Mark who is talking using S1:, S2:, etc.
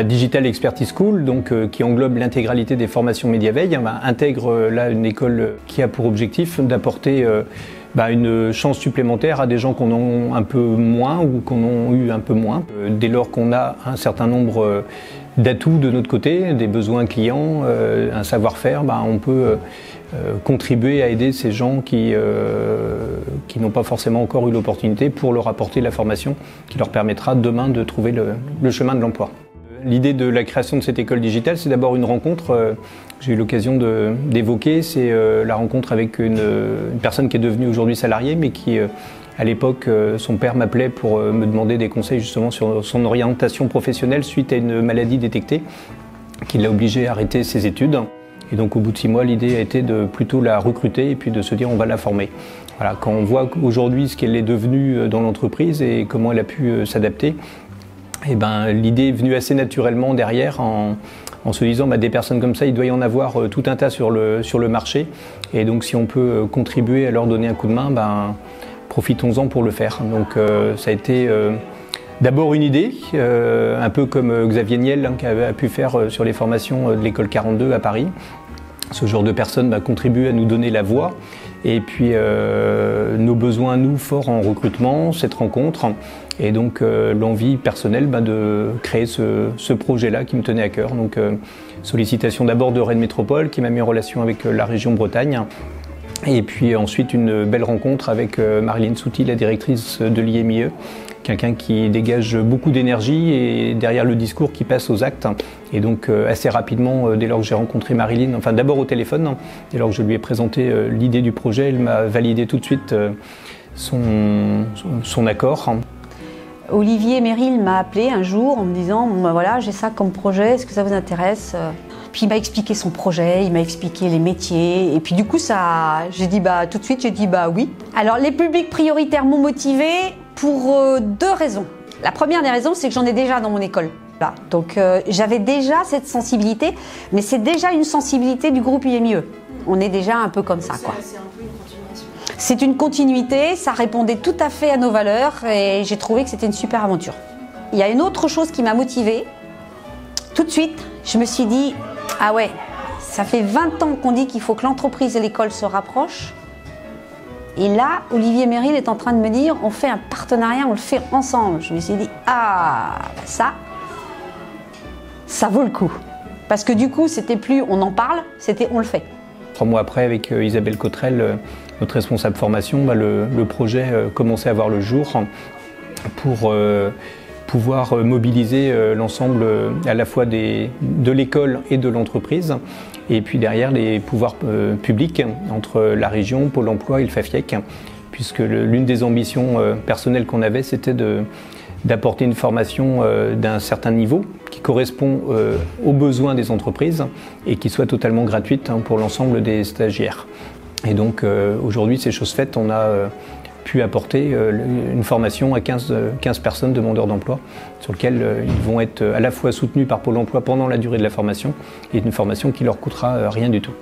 S1: Digital Expertise School, donc, qui englobe l'intégralité des formations Mediaveil, intègre là une école qui a pour objectif d'apporter une chance supplémentaire à des gens qu'on en a un peu moins ou qu'on en a eu un peu moins. Dès lors qu'on a un certain nombre d'atouts de notre côté, des besoins clients, un savoir-faire, on peut contribuer à aider ces gens qui n'ont pas forcément encore eu l'opportunité pour leur apporter la formation qui leur permettra demain de trouver le chemin de l'emploi. L'idée de la création de cette école digitale, c'est d'abord une rencontre, j'ai eu l'occasion d'évoquer, c'est la rencontre avec une personne qui est devenue aujourd'hui salariée, mais qui, à l'époque, son père m'appelait pour me demander des conseils justement sur son orientation professionnelle suite à une maladie détectée qui l'a obligé à arrêter ses études. Et donc au bout de 6 mois, l'idée a été de plutôt la recruter et puis de se dire on va la former. Voilà, quand on voit aujourd'hui ce qu'elle est devenue dans l'entreprise et comment elle a pu s'adapter, l'idée est venue assez naturellement derrière en se disant des personnes comme ça, il doit y en avoir tout un tas sur le marché. Et donc si on peut contribuer à leur donner un coup de main, profitons-en pour le faire. Donc ça a été d'abord une idée, un peu comme Xavier Niel qui a pu faire sur les formations de l'école 42 à Paris. Ce genre de personnes contribuent à nous donner la voie. Et puis nos besoins, nous, forts en recrutement, cette rencontre, et donc l'envie personnelle de créer ce projet-là qui me tenait à cœur. Donc sollicitation d'abord de Rennes Métropole qui m'a mis en relation avec la région Bretagne. Et puis ensuite une belle rencontre avec Marilyn Souty, la directrice de l'IMIE, quelqu'un qui dégage beaucoup d'énergie et derrière le discours qui passe aux actes. Et donc assez rapidement, dès lors que j'ai rencontré Marilyn, enfin d'abord au téléphone, dès lors que je lui ai présenté l'idée du projet, elle m'a validé tout de suite son accord.
S2: Olivier Merrill m'a appelé un jour en me disant voilà, j'ai ça comme projet, est-ce que ça vous intéresse? Puis il m'a expliqué son projet, il m'a expliqué les métiers, et puis du coup j'ai dit tout de suite, j'ai dit oui. Alors les publics prioritaires m'ont motivée pour 2 raisons. La première des raisons, c'est que j'en ai déjà dans mon école. Voilà. Donc j'avais déjà cette sensibilité, mais c'est déjà une sensibilité du groupe IMIE. On est déjà un peu comme ça, quoi.
S3: C'est un peu une continuation.
S2: C'est une continuité, ça répondait tout à fait à nos valeurs et j'ai trouvé que c'était une super aventure. Il y a une autre chose qui m'a motivée. Tout de suite, je me suis dit, ah ouais, ça fait 20 ans qu'on dit qu'il faut que l'entreprise et l'école se rapprochent. Et là, Olivier Merrill est en train de me dire, on fait un partenariat, on le fait ensemble. Je me suis dit, ça vaut le coup. Parce que du coup, c'était plus on en parle, c'était on le fait.
S1: 3 mois après, avec Isabelle Cottrell, notre responsable formation, le projet commençait à voir le jour pour pouvoir mobiliser l'ensemble à la fois de l'école et de l'entreprise, et puis derrière les pouvoirs publics entre la région, Pôle emploi et le FAFIEC, puisque l'une des ambitions personnelles qu'on avait, c'était d'apporter une formation d'un certain niveau qui correspond aux besoins des entreprises et qui soit totalement gratuite pour l'ensemble des stagiaires. Et donc aujourd'hui, c'est chose faite, on a pu apporter une formation à 15 personnes demandeurs d'emploi sur lequel ils vont être à la fois soutenus par Pôle emploi pendant la durée de la formation et une formation qui leur coûtera rien du tout.